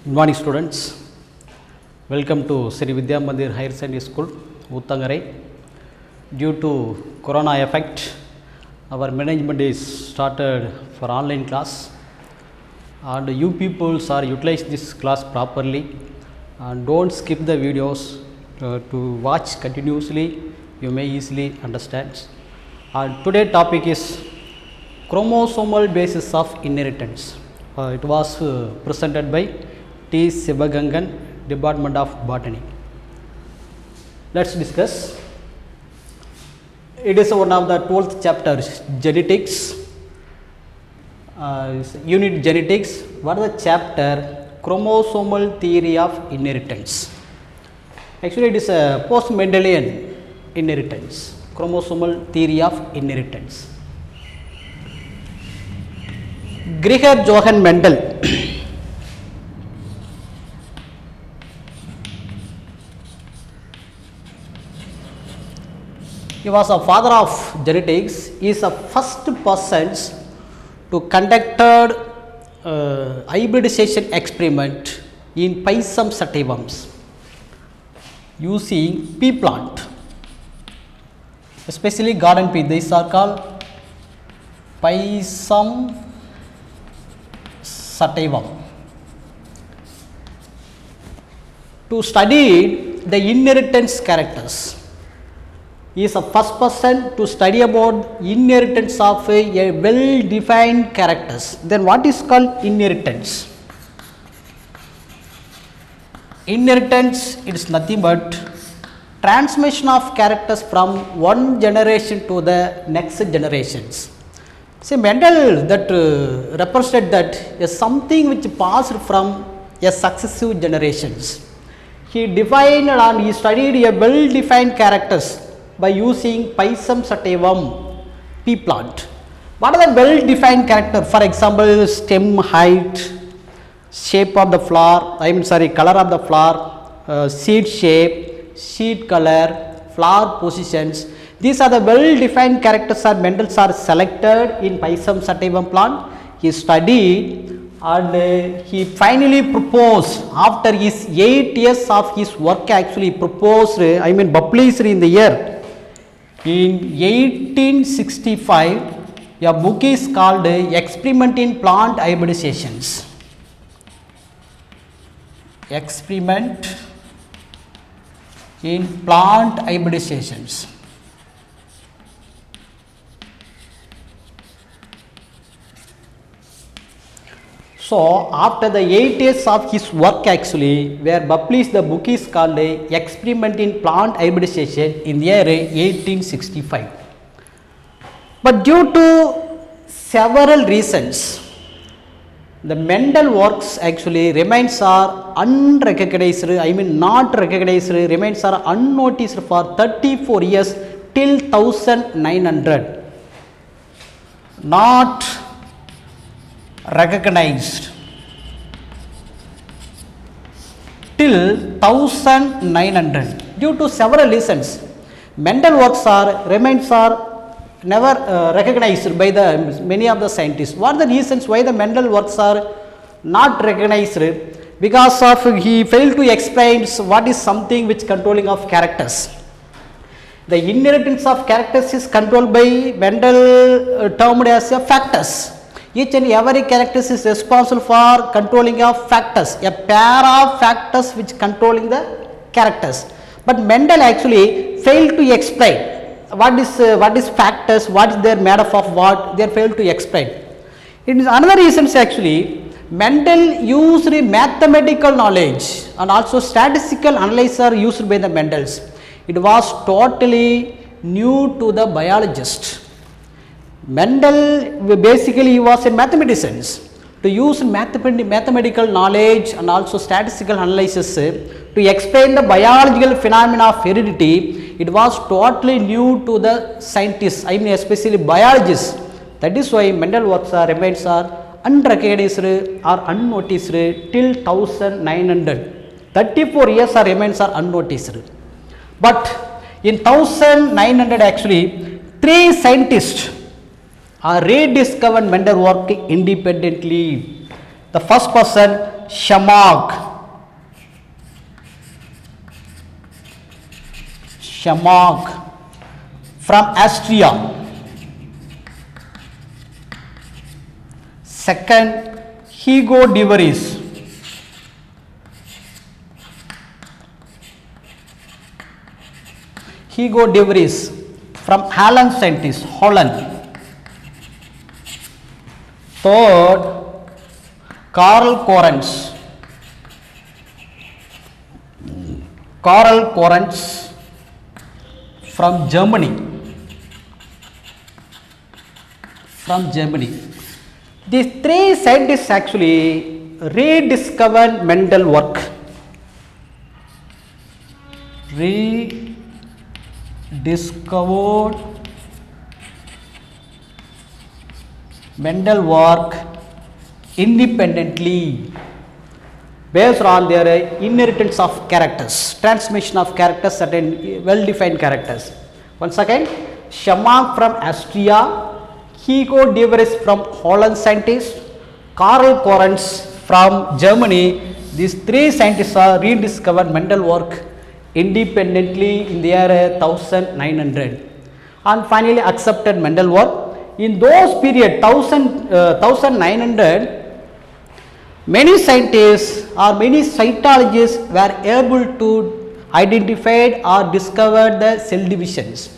Good morning, students. Welcome to Sri Vidya Mandir Higher Secondary School, Uttangarai. Due to Corona effect, our management is started for online class, and you people are utilize this class properly, and don't skip the videos to watch continuously. You may easily understand. And today topic is chromosomal basis of inheritance. It was presented by T. Sivagangan, Department of Botany. Let's discuss. It is one of the 12th chapter, genetics, unit genetics. What is the chapter? Chromosomal theory of inheritance. Actually, it is a post-Mendelian inheritance. Chromosomal theory of inheritance. Georg Johann Mendel he was a father of genetics. He is the first person to conducted hybridization experiment in Pisum sativums using pea plant, especially garden pea. These are called Pisum sativum. To study the inheritance characters. He is the first person to study about inheritance of a well-defined characters. Then what is called inheritance? Inheritance, it is nothing but transmission of characters from one generation to the next generations. See, Mendel that represented that is something which passed from a successive generations. He defined and he studied a well-defined characters by using Pisum sativum pea plant. What are the well-defined character? For example, stem height, shape of the flower, color of the flower, seed shape, seed color, flower positions. These are the well-defined characters are Mendel are selected in Pisum sativum plant. He studied and he finally proposed after his 8 years of his work. Actually proposed, published in the year in 1865. A book is called Experiment in Plant Hybridizations. Experiment in Plant Hybridizations. So, after the 8 years of his work actually, where published, the book is called Experiment in Plant Hybridization in the year 1865. But due to several reasons, the Mendel works actually remains are unrecognized, not recognized, remains are unnoticed for 34 years till 1900. Not recognized till 1900 due to several reasons. Mendel works are remains are never recognized by the many of the scientists. What are the reasons why the Mendel works are not recognized? Because of he failed to explain what is something which controlling of characters. The inheritance of characters is controlled by Mendel termed as a factors. Each and every character is responsible for controlling of factors, a pair of factors which controlling the characters. But Mendel actually failed to explain what is factors, what is they made up of what, they failed to explain. It is another reasons actually Mendel used mathematical knowledge and also statistical analysis are used by the Mendels. It was totally new to the biologist. Mendel basically he was a mathematician. To use mathematical knowledge and also statistical analysis to explain the biological phenomena of heredity, it was totally new to the scientists, especially biologists. That is why Mendel works are remains are unrecognized or unnoticed till 1900. 34 years are remains are unnoticed. But in 1900 actually 3 scientists rediscovered Mendel work independently. The first person, Shamag. Shamag from Austria. Second, Hugo de Vries. Hugo de Vries from Holland scientist, Holland. Third, Karl Correns. Karl Correns from Germany. From Germany. These three scientists actually rediscovered Mendel work. Rediscovered Mendel work independently based on their inheritance of characters, transmission of characters, certain well-defined characters. Once again, Shamag from Austria, Hugo de Vries from Holland scientist, Karl Correns from Germany. These three scientists are rediscovered Mendel work independently in the year 1900 and finally accepted Mendel work. In those period 1900, many scientists or many cytologists were able to identify or discover the cell divisions.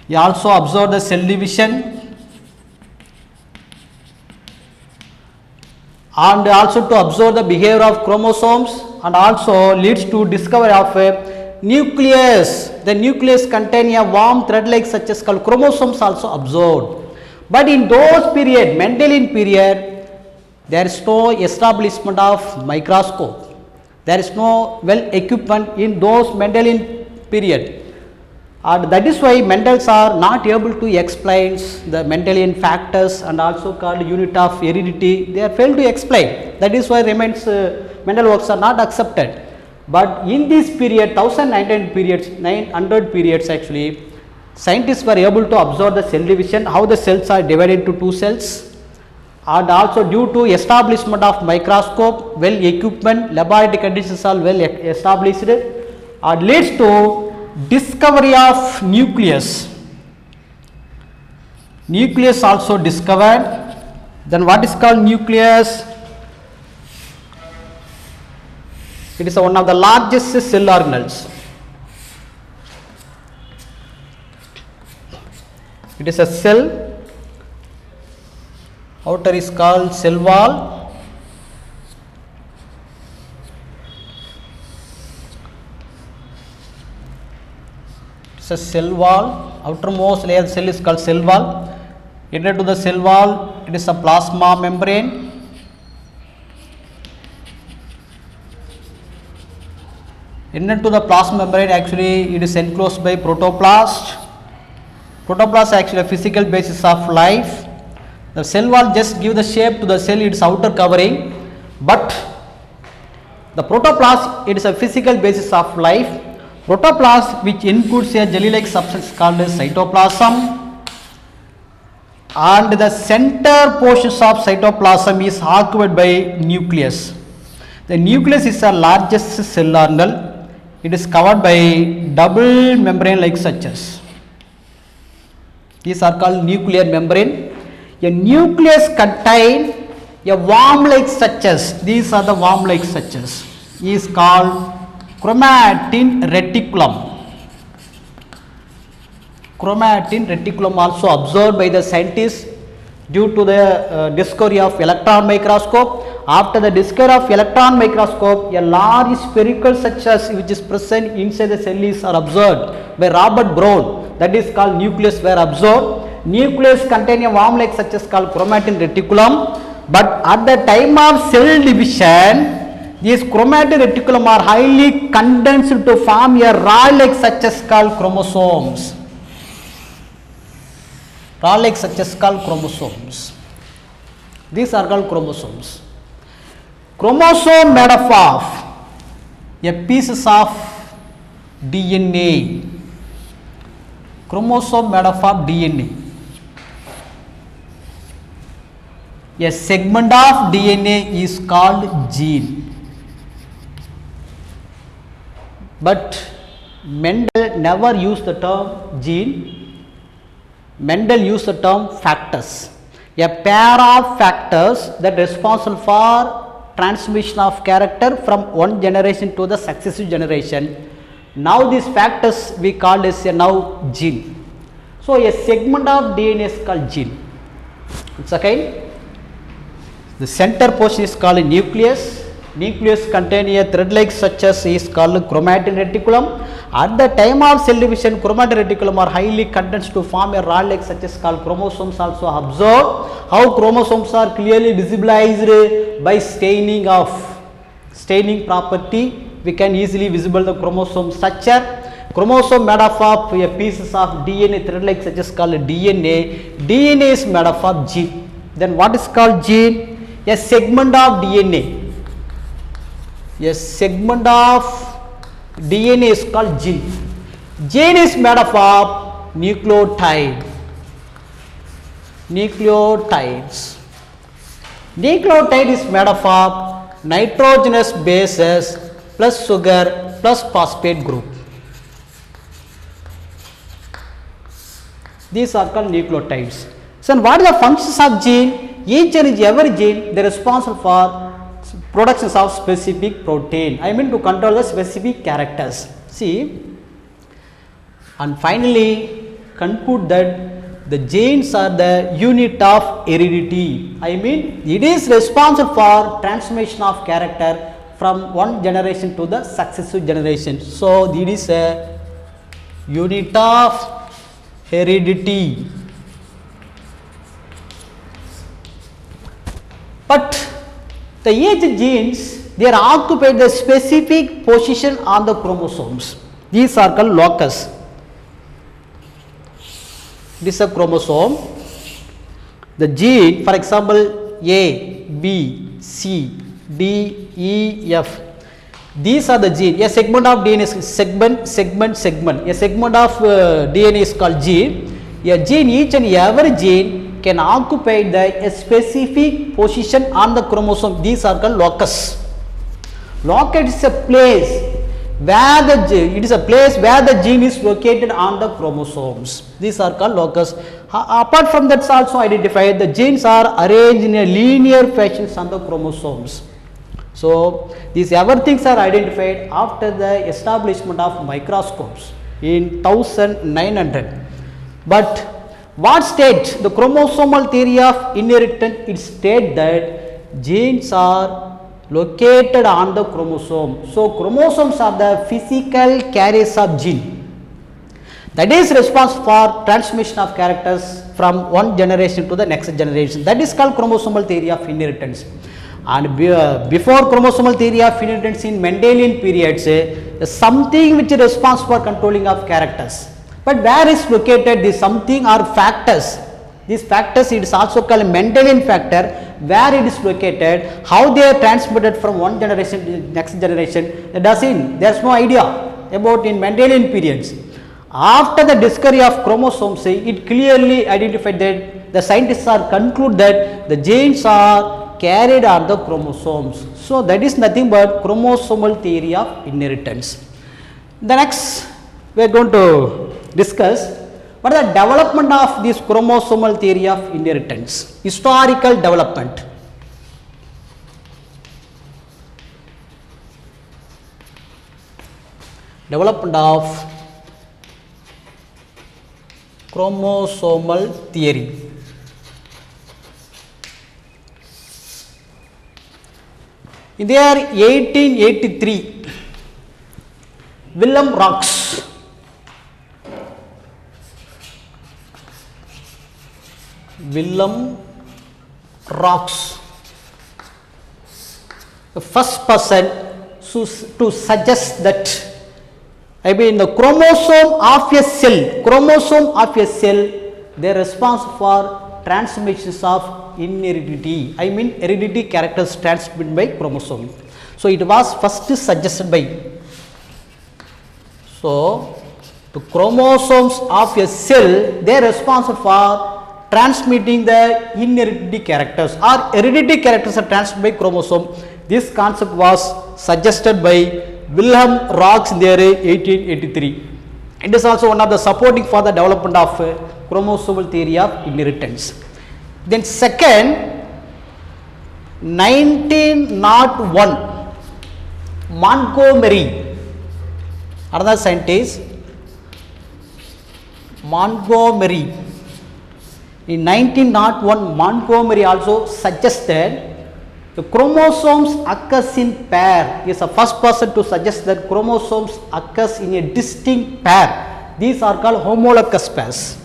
He also observed the cell division and also to observe the behavior of chromosomes, and also leads to discovery of a nucleus. The nucleus contain a warm thread like such as called chromosomes also observed. But in those period, Mendelian period, there is no establishment of microscope. There is no well equipment in those Mendelian period. And that is why Mendels are not able to explain the Mendelian factors and also called unit of heredity. They are failed to explain. That is why remains Mendel works are not accepted. But in this period, 900 periods actually, scientists were able to observe the cell division, how the cells are divided into two cells, and also due to establishment of microscope, well equipment, laboratory conditions are well established, and leads to discovery of nucleus. Nucleus also discovered. Then what is called nucleus? It is one of the largest cell organelles. It is a cell. Outer is called cell wall. It's a cell wall. Outermost layer of the cell is called cell wall. Inner to the cell wall, it is a plasma membrane. Inner to the plasma membrane, actually it is enclosed by protoplast. Protoplast is actually a physical basis of life. The cell wall just give the shape to the cell, its outer covering, but the protoplast, it is a physical basis of life. Protoplast, which includes a jelly-like substance called cytoplasm, and the center portions of cytoplasm is occupied by nucleus. The nucleus is the largest cell organelle. It is covered by double membrane like structures. These are called nuclear membrane. A nucleus contains a worm-like structures. These are the worm-like structures. Is called chromatin reticulum. Chromatin reticulum also observed by the scientists due to the discovery of electron microscope. After the discovery of electron microscope, a large spherical structures which is present inside the cell is observed by Robert Brown. That is called nucleus were observed. Nucleus contain a worm-like structures called chromatin reticulum. But at the time of cell division, these chromatin reticulum are highly condensed to form a rod-like structures called chromosomes. Rod-like structures called chromosomes. These are called chromosomes. Chromosome made up of a pieces of DNA. Chromosome made up of DNA. A segment of DNA is called gene. But Mendel never used the term gene. Mendel used the term factors. A pair of factors that are responsible for transmission of character from one generation to the successive generation. Now these factors we call as a now gene. So a segment of DNA is called gene. It's okay. The center portion is called a nucleus. Nucleus contain a thread-like structure is called chromatin reticulum. At the time of cell division, chromatin reticulum are highly condensed to form a rod-like structure called chromosomes. Also observe how chromosomes are clearly visibilized by staining property. We can easily visible the chromosome structure. Chromosome made up of a pieces of DNA thread-like structure called DNA. DNA is made up of gene. Then what is called gene? A segment of DNA. A segment of DNA is called gene. Gene is made up of nucleotide. Nucleotides. Nucleotide is made up of nitrogenous bases plus sugar plus phosphate group. These are called nucleotides. So what are the functions of gene? Each and every gene they are responsible for productions of specific protein. I mean to control the specific characters. See, and finally conclude that the genes are the unit of heredity. I mean it is responsible for transmission of character from one generation to the successive generation. So it is a unit of heredity. But the each genes they are occupied the specific position on the chromosomes. These are called locus. This is a chromosome. The gene, for example, A, B, C, D, E, F. These are the gene. A segment of DNA is segment. A segment of DNA is called gene. A gene, each and every gene can occupy a specific position on the chromosome. These are called locus. Locus is a place where the gene is located on the chromosomes. These are called locus. Apart from that, also identified the genes are arranged in a linear fashion on the chromosomes. So these everything are identified after the establishment of microscopes in 1900. But what state the chromosomal theory of inheritance? It states that genes are located on the chromosome. So chromosomes are the physical carriers of gene that is responsible for transmission of characters from one generation to the next generation. That is called chromosomal theory of inheritance. And before chromosomal theory of inheritance in Mendelian periods, something which is responsible for controlling of characters. But where is located this something or factors? These factors it is also called Mendelian factor. Where it is located, how they are transmitted from one generation to the next generation, there is no idea about in Mendelian periods. After the discovery of chromosomes, it clearly identified that the scientists are conclude that the genes are carried on the chromosomes. So that is nothing but chromosomal theory of inheritance. The next we are going to discuss what is the development of this chromosomal theory of inheritance, historical development. Development of chromosomal theory. In the year 1883, Wilhelm Rox, the first person to suggest that the chromosome of a cell, they are responsible for transmissions of inheredity. Heredity characters transmitted by chromosome. So it was first suggested by. So the chromosomes of a cell, they are responsible for transmitting the inheritable characters or hereditary characters are transmitted by chromosome. This concept was suggested by Wilhelm Rox in the year 1883. It is also one of the supporting for the development of chromosomal theory of inheritance. Then second, 1901, Montgomery, another scientist, Montgomery. In 1901, Montgomery also suggested the chromosomes occurs in pair. He is the first person to suggest that chromosomes occurs in a distinct pair. These are called homologous pairs.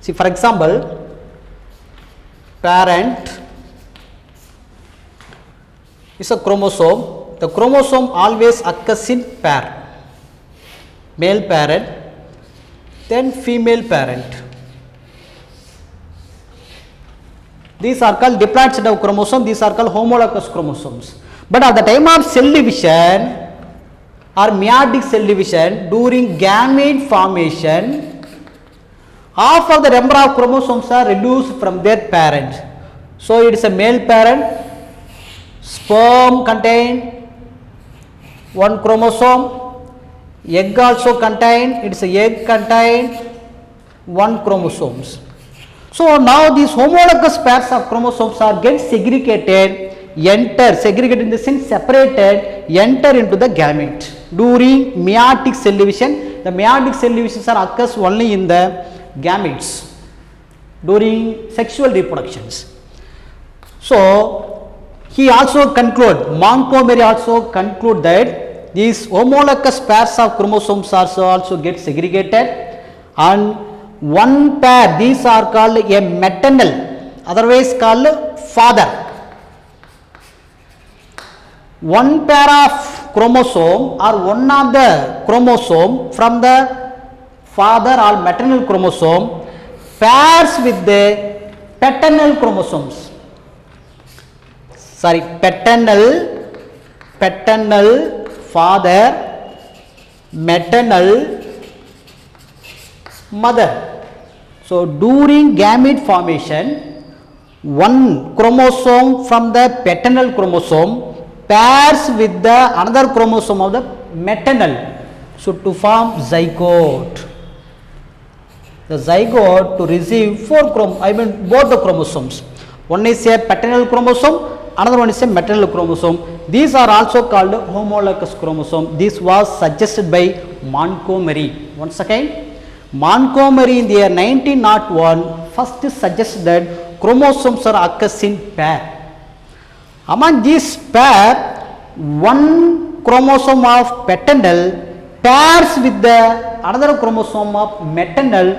See, for example, parent is a chromosome. The chromosome always occurs in pair. Male parent, then female parent. These are called diploid set of chromosomes. These are called homologous chromosomes. But at the time of cell division or meiotic cell division, during gamete formation, half of the number of chromosomes are reduced from their parent. So it is a male parent. Sperm contain one chromosome. Egg also contain. It is a egg contain one chromosomes. So now these homologous pairs of chromosomes are get segregated, segregated in the sense separated, enter into the gamete during meiotic cell division. The meiotic cell divisions are occurs only in the gametes during sexual reproductions. So he also Montgomery also conclude that these homologous pairs of chromosomes also get segregated, and one pair, these are called a maternal, otherwise called father. One pair of chromosome or one of the chromosome from the father or maternal chromosome pairs with the paternal chromosomes. Sorry, paternal father, maternal mother. So during gamete formation, one chromosome from the paternal chromosome pairs with the another chromosome of the maternal, so to form zygote. The zygote to receive both the chromosomes. One is a paternal chromosome, another one is a maternal chromosome. These are also called homologous chromosome. This was suggested by Montgomery. Once again, Montgomery in the year 1901 first suggested that chromosomes are occurs in pair. Among these pair, one chromosome of paternal pairs with the another chromosome of maternal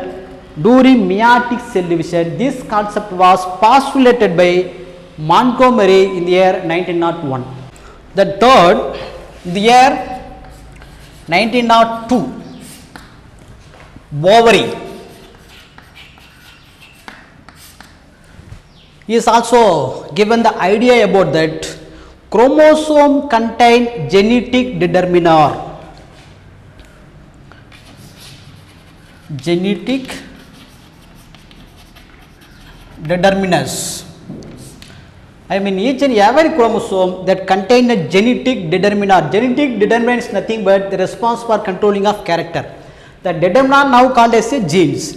during meiotic cell division. This concept was postulated by Montgomery in the year 1901. The third, in the year 1902, Boveri is also given the idea about that chromosome contain genetic determiner. Genetic determinants. I mean, each and every chromosome that contain a genetic determiner. Genetic determinant is nothing but the response for controlling of character. The determinant now called as a genes.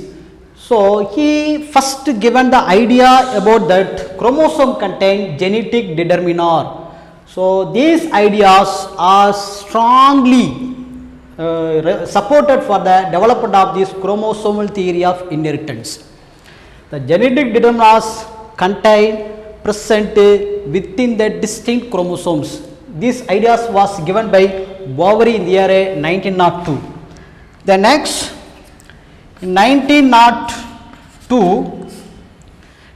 So he first given the idea about that chromosome contain genetic determiner. So these ideas are strongly supported for the development of this chromosomal theory of inheritance. The genetic determinants contain present within the distinct chromosomes. These ideas was given by Boveri in the year 1902. The next, in 1902,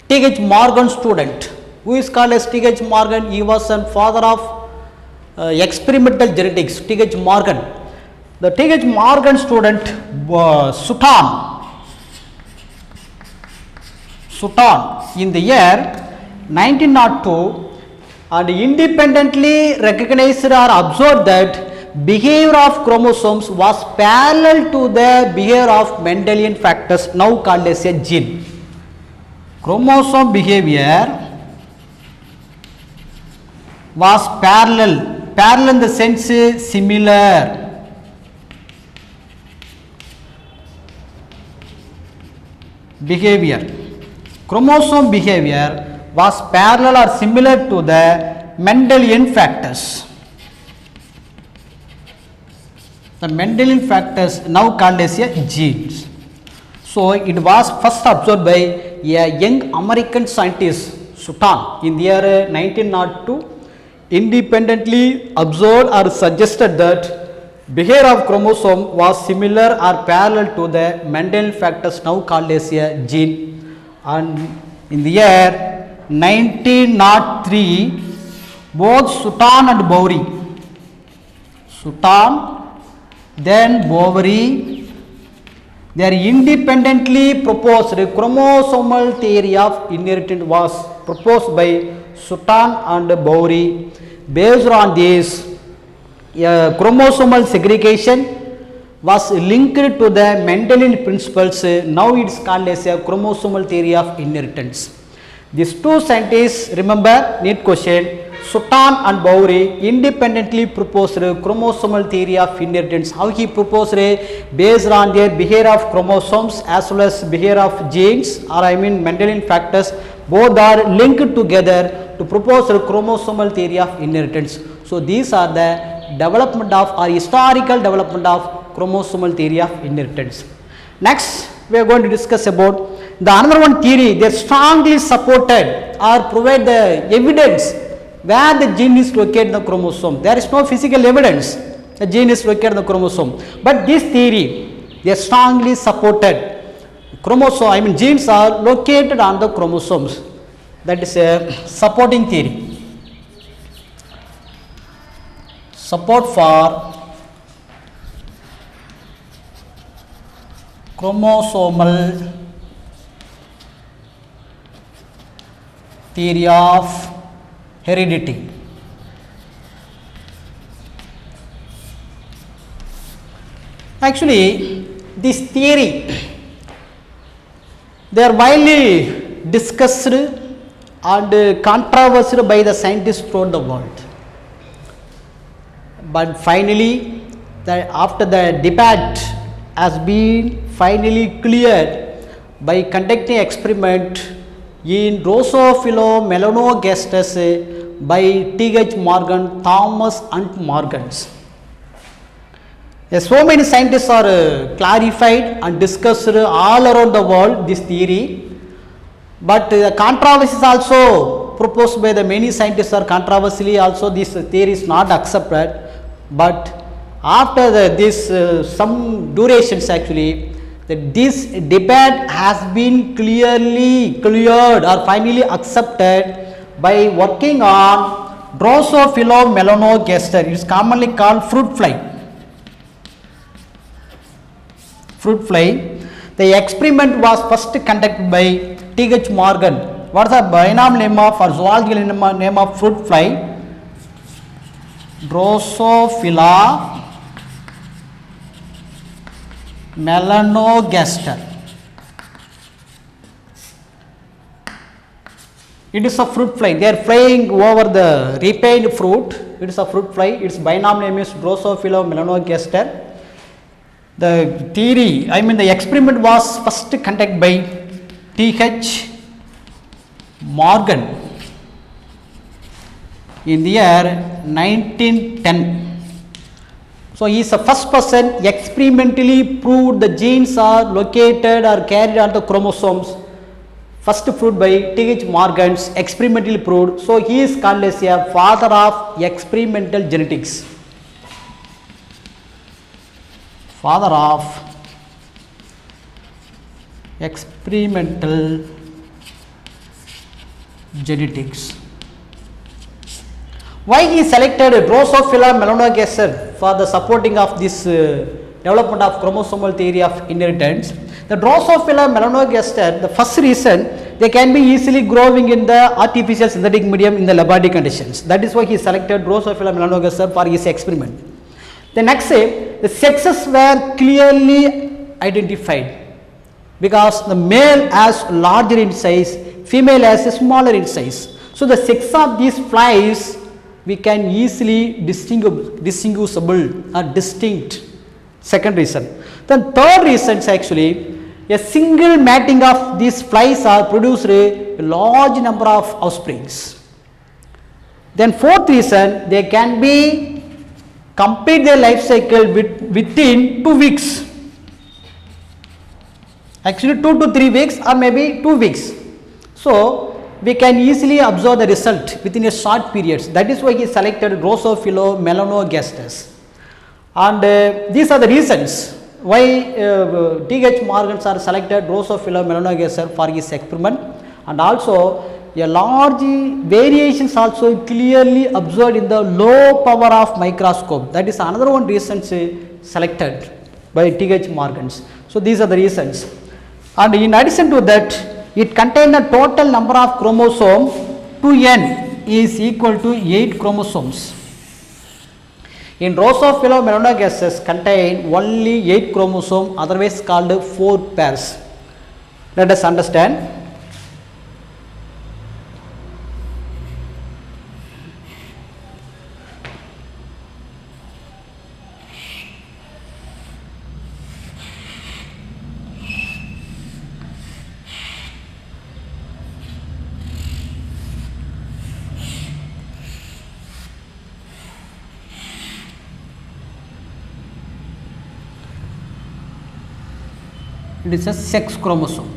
T.H. Morgan student, who is called as T.H. Morgan, he was a father of experimental genetics, T.H. Morgan. The T.H. Morgan student, Sutton, in the year 1902, and independently recognized or observed that behavior of chromosomes was parallel to the behavior of Mendelian factors, now called as a gene. chromosome behavior was parallel in the sense similar. Behavior, chromosome behavior was parallel or similar to the Mendelian factors. The Mendelian factors now called as a genes. So it was first observed by a young American scientist Sutton in the year 1902. Independently observed or suggested that behavior of chromosome was similar or parallel to the Mendelian factors now called as a gene. And in the year 1903, both Sutton and Boveri, then Boveri, they independently proposed a chromosomal theory of inheritance was proposed by Sutton and Boveri. Based on this, chromosomal segregation was linked to the Mendelian principles. Now it is called as a chromosomal theory of inheritance. These two scientists, remember, neat question, Sutton and Boveri independently proposed a chromosomal theory of inheritance. How he proposed it? Based on their behavior of chromosomes as well as behavior of genes, or I mean Mendelian factors, both are linked together to propose a chromosomal theory of inheritance. So these are the development of or historical development of chromosomal theory of inheritance. Next, we are going to discuss about the another one theory. They strongly supported or provide the evidence where the gene is located in the chromosome. There is no physical evidence the gene is located in the chromosome, but this theory they strongly supported chromosome, I mean genes are located on the chromosomes. That is a supporting theory. Support for chromosomal theory of heredity. Actually, this theory they are widely discussed and controversial by the scientists throughout the world. But finally, after the debate has been finally cleared by conducting experiment in Drosophila melanogaster by T.H. Morgan, Thomas and Morgans. So many scientists are clarified and discussed all around the world this theory, but the controversies also proposed by the many scientists are controversially also this theory is not accepted. But after this some durations actually, this debate has been clearly cleared or finally accepted by working on Drosophila melanogaster. It is commonly called fruit fly. Fruit fly. The experiment was first conducted by T.H. Morgan. What is the binomial name of or zoological name of fruit fly? Drosophila melanogaster. It is a fruit fly. They are flying over the ripened fruit. It is a fruit fly. Its binomial name is Drosophila melanogaster. The theory, I mean the experiment was first conducted by T.H. Morgan in the year 1910. So he is the first person experimentally proved the genes are located or carried on the chromosomes. First proved by T.H. Morgan's experimentally proved. So he is called as a father of experimental genetics. Father of experimental genetics. Why he selected Drosophila melanogaster for the supporting of this development of chromosomal theory of inheritance? The Drosophila melanogaster, the first reason, they can be easily growing in the artificial synthetic medium in the laboratory conditions. That is why he selected Drosophila melanogaster for his experiment. The next say, the sexes were clearly identified. because the male has larger in size, female has a smaller in size. So the sex of these flies we can easily distinguishable or distinct. Second reason. Then third reason is actually a single mating of these flies are produced a large number of offsprings. Then fourth reason, they can be complete their life cycle within 2 weeks. Actually 2 to 3 weeks or maybe 2 weeks. So we can easily observe the result within a short period. That is why he selected Drosophila melanogaster. And these are the reasons why T.H. Morgan sir selected Drosophila melanogaster for his experiment, and also a large variations also clearly observed in the low power of microscope. That is another one reason selected by T.H. Morgan. So these are the reasons. And in addition to that, it contains a total number of chromosomes 2n is equal to 8 chromosomes. In Drosophila melanogaster contain only 8 chromosomes, otherwise called 4 pairs. Let us understand. It is a sex chromosome.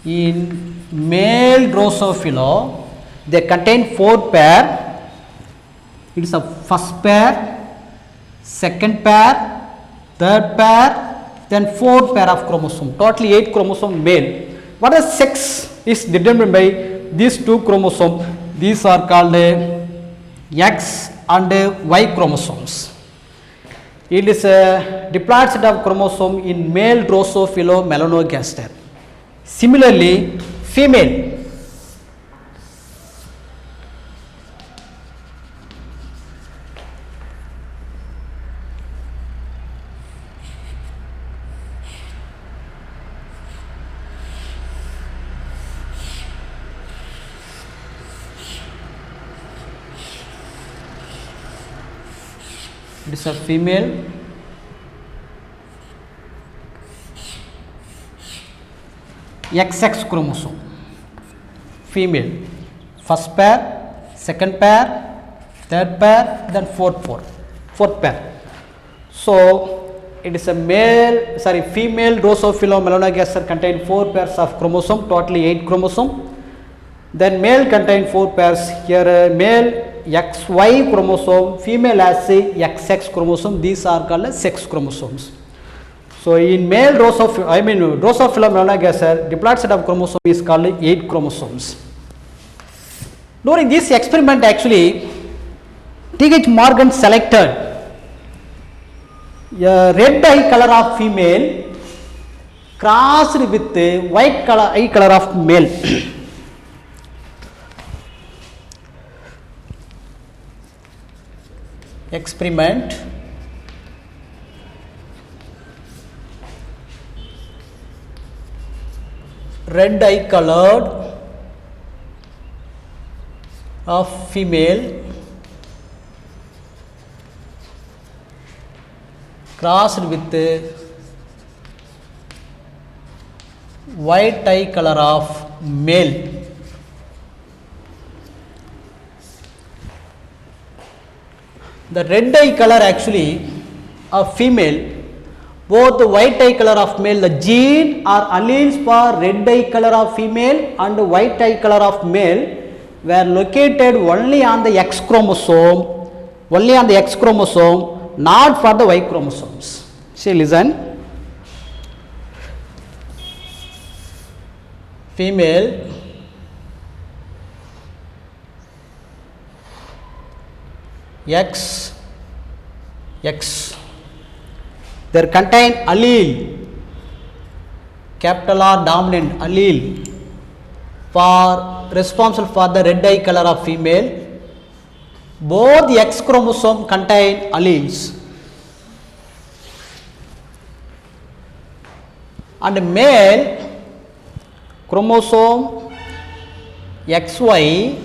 In male Drosophila, they contain 4 pair. It is a first pair, second pair, third pair, then 4 pair of chromosome. Totally 8 chromosome male. What is sex is determined by these 2 chromosomes. These are called X and Y chromosomes. It is a diploid set of chromosome in male Drosophila melanogaster. Similarly, female. It is a female. XX chromosome, female, first pair, second pair, third pair, then fourth pair. So it is a female Drosophila melanogaster contain 4 pairs of chromosome, totally 8 chromosome. Then male contain 4 pairs. Here male XY chromosome, female has XX chromosome. These are called sex chromosomes. So in male Drosophila melanogaster, diploid set of chromosome is called 8 chromosomes. During this experiment, actually, T.H. Morgan selected a red eye color of female crossed with white eye color of male. Experiment. Red eye colored of female crossed with white eye color of male. The red eye color actually of female, both the white eye color of male, the gene or alleles for red eye color of female and white eye color of male were located only on the X chromosome, not for the Y chromosomes. See, listen. Female X there contain allele, capital R dominant allele for responsible for the red eye color of female. Both the X chromosome contain alleles. And male chromosome XY,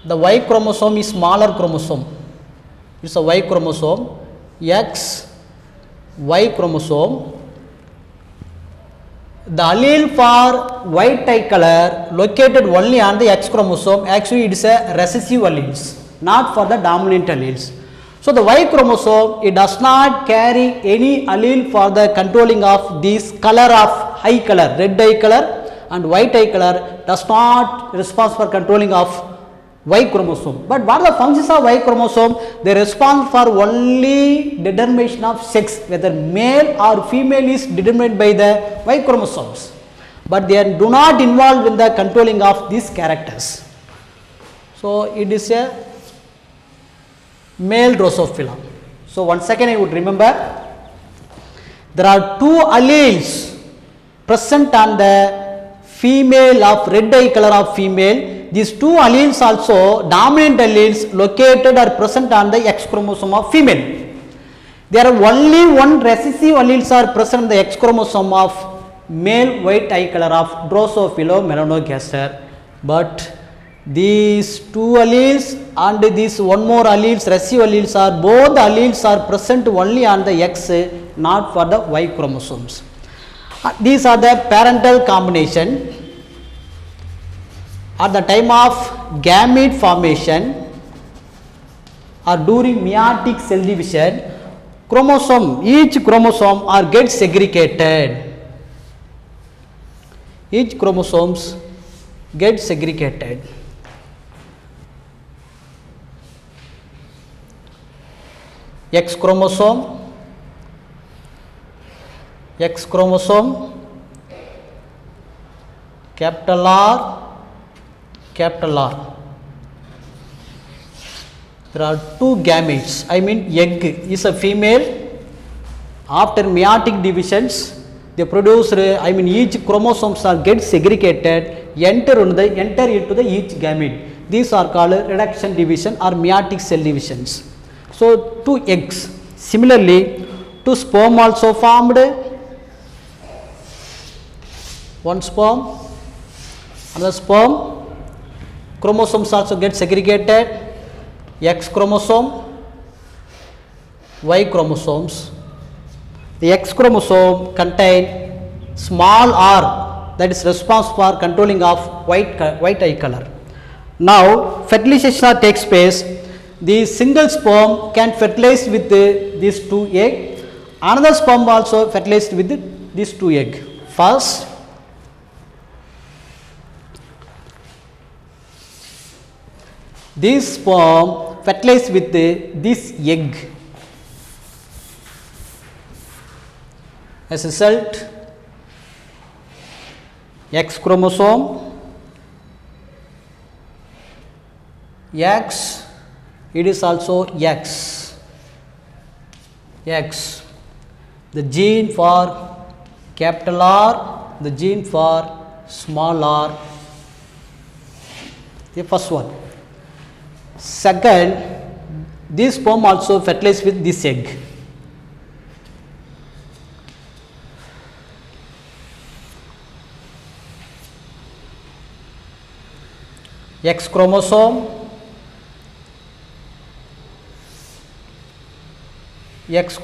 the Y chromosome is smaller chromosome. It's a Y chromosome. X, Y chromosome. The allele for white eye color located only on the X chromosome. Actually, it is a recessive alleles, not for the dominant alleles. So, the Y chromosome, it does not carry any allele for the controlling of this color of eye color, red eye color and white eye color does not respond for controlling of Y chromosome. But what are the functions of Y chromosome? They respond for only determination of sex, whether male or female is determined by the Y chromosomes. But they do not involve in the controlling of these characters. So, it is a male Drosophila. So, once again I would remember, there are two alleles present on the female of red eye color of female. These two alleles also dominant alleles located or present on the X chromosome of female. There are only one recessive alleles are present on the X chromosome of male white eye color of Drosophila melanogaster. But these two alleles and this one more alleles, recessive alleles are both the alleles are present only on the X, not for the Y chromosomes. These are the parental combination. At the time of gamete formation or during meiotic cell division, each chromosome are get segregated. Each chromosomes get segregated. X chromosome, capital R, capital R. There are two gametes. I mean, egg is a female. After meiotic divisions, they produce. Each chromosomes are get segregated, enter into the each gamete. These are called reduction division or meiotic cell divisions. So, two eggs. Similarly, two sperm also formed. One sperm, another sperm. Chromosomes also get segregated. X chromosome, Y chromosomes. The X chromosome contain small r, that is responsible for controlling of white eye color. Now, fertilization takes place. The single sperm can fertilize with these two egg. Another sperm also fertilized with these two egg. First, this sperm fertilized with this egg. As a result, X chromosome, X, it is also X. The gene for capital R, the gene for small r, the first one. Second, this sperm also fertilized with this egg. X chromosome, X,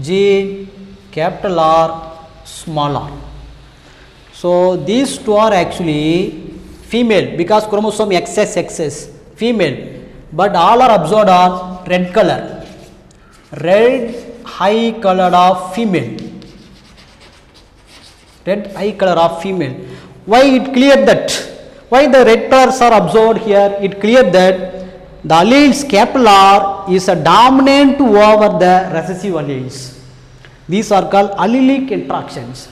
gene capital R, small r. So, these two are actually female because chromosome XS female, but all are observed on red color, red eye color of female. Why it clear that? Why the red colors are observed here? It clear that the alleles capital R is a dominant over the recessive alleles. These are called allelic interactions.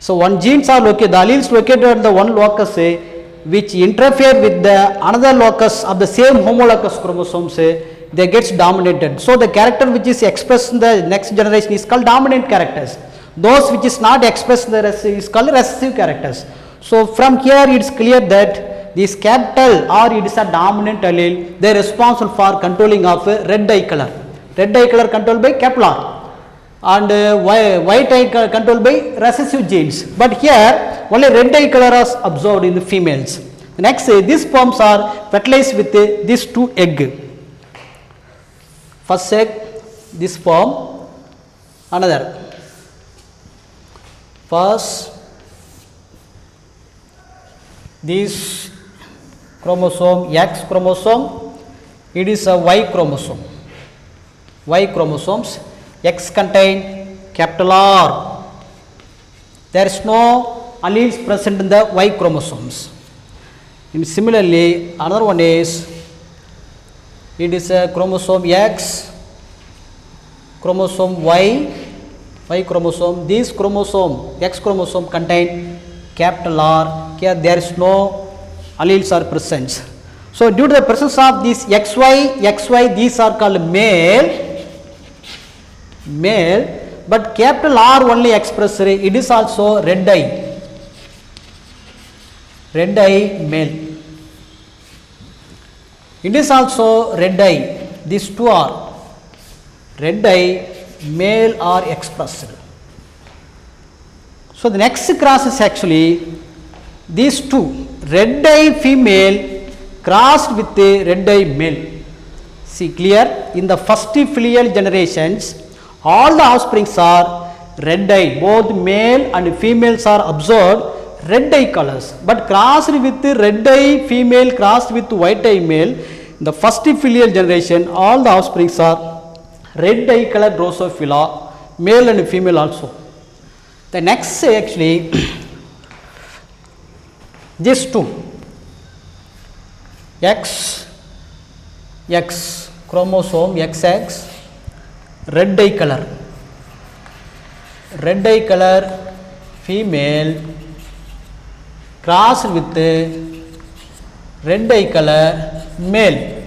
So, one genes are located, the alleles located at the one locus which interfere with the another locus of the same homologous chromosomes, they gets dominated. So, the character which is expressed in the next generation is called dominant characters. Those which is not expressed in the recessive is called recessive characters. So from here it is clear that this capital R, it is a dominant allele, they are responsible for controlling of red eye color. Red eye color controlled by capital R, and white eye color controlled by recessive genes. But here only red eye color is observed in the females. Next, these sperms are fertilized with these two eggs. First egg, this sperm, another. First, this chromosome, X chromosome, it is a Y chromosome. Y chromosomes, X contain capital R. There is no alleles present in the Y chromosomes. And similarly, another one is, it is a chromosome X, chromosome Y, Y chromosome. This chromosome, X chromosome, contain capital R. Here there is no alleles are present. So due to the presence of these XY, these are called male, but capital R only expressed, it is also red eye male. It is also red eye. These two are red eye male are expressed. So the next cross is actually these two, red eye female crossed with a red eye male. See clear, in the first filial generations, all the offsprings are red eye, both male and females are observed red eye colors, but crossed with red eye female crossed with white eye male, in the first filial generation all the offsprings are red eye color Drosophila, male and female also. The next actually these two, X chromosome XX, red eye color female crossed with red eye color male.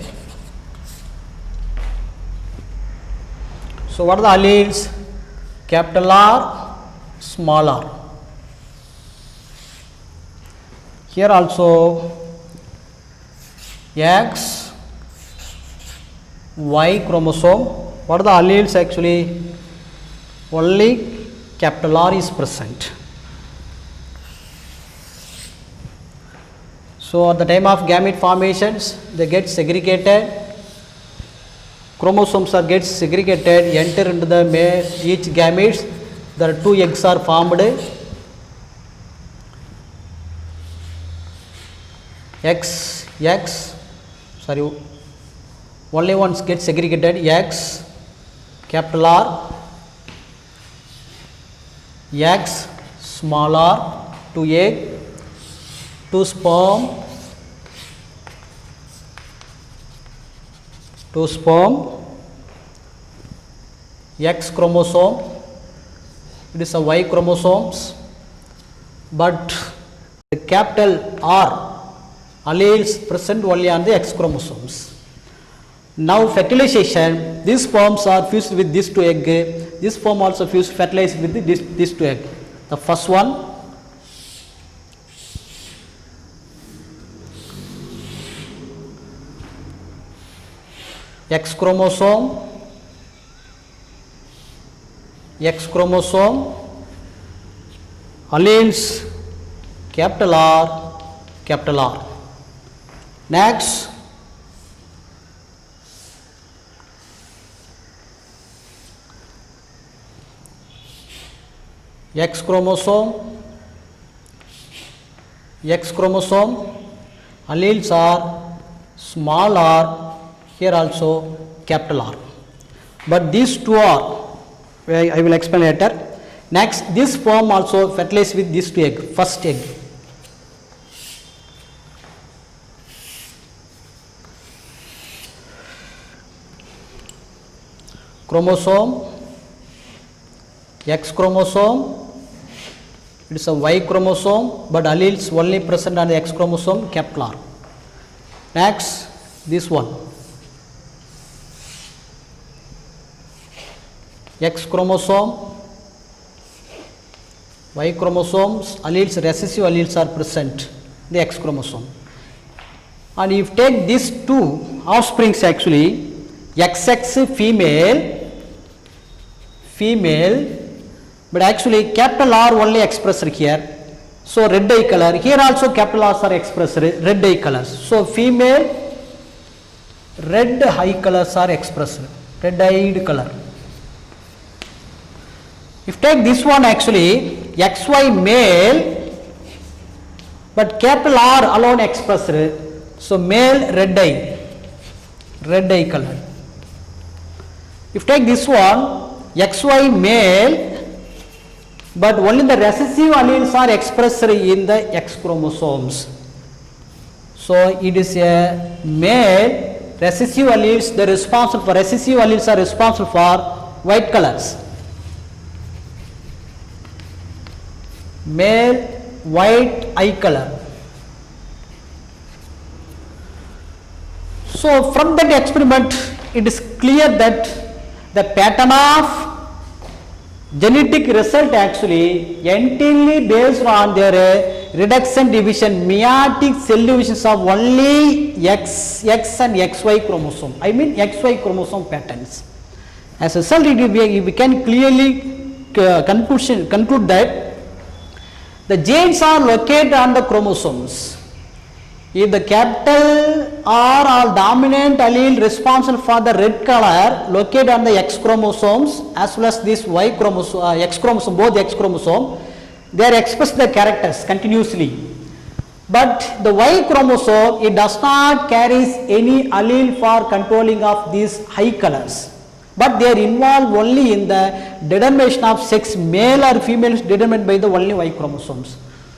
So what are the alleles? Capital R, small r. Here also X, Y chromosome. What are the alleles actually? Only capital R is present. So at the time of gamete formations, they get segregated. Chromosomes are get segregated, enter into the each gametes. There are two eggs are formed. Only ones get segregated, X, capital R, X, small r, two egg, two sperm, X chromosome, it is a Y chromosomes, but the capital R alleles present only on the X chromosomes. Now fertilization, these sperms are fused with these two egg, this sperm also fused fertilized with these two egg. The first one, X chromosome, alleles capital R. Next, X chromosome, alleles are small r, here also capital R. But these two are, I will explain later. Next, this sperm also fertilized with these two egg, first egg. Chromosome, X chromosome, it is a Y chromosome, but alleles only present on the X chromosome, capital R. Next, this one, X chromosome, Y chromosomes, alleles, recessive alleles are present in the X chromosome. And if you take these two offsprings actually, XX female, but actually capital R only expressed here. So red eye color, here also capital R's are expressed, red eye colors. So female, red eye colors are expressed, red eyed color. If take this one actually, XY male, but capital R alone expressed, so male red eye color. If take this one, XY male, but only the recessive alleles are expressed in the X chromosomes. So it is a male recessive alleles, the responsible for recessive alleles are responsible for white colors. Male white eye color. So from that experiment it is clear that the pattern of genetic result actually entirely based on their reduction division, meiotic cell divisions of only X and XY chromosome. I mean XY chromosome patterns. As a result, we can clearly conclude that the genes are located on the chromosomes. If the capital R or dominant allele responsible for the red color located on the X chromosomes as well as this Y chromosome, X chromosome, both X chromosome, they are expressed the characters continuously. But the Y chromosome, it does not carries any allele for controlling of these high colors, but they are involved only in the determination of sex, male or female is determined by the only Y chromosomes.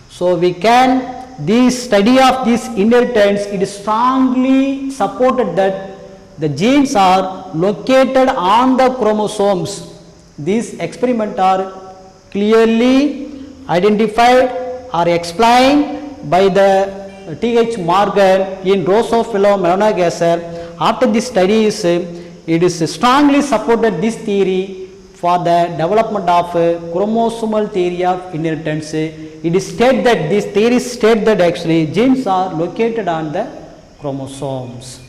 So we can, this study of this inheritance, it is strongly supported that the genes are located on the chromosomes. These experiments are clearly identified or explained by the T.H. Morgan in Drosophila melanogaster. After this studies, it is strongly supported this theory for the development of chromosomal theory of inheritance. It is stated that this theory state that actually genes are located on the chromosomes.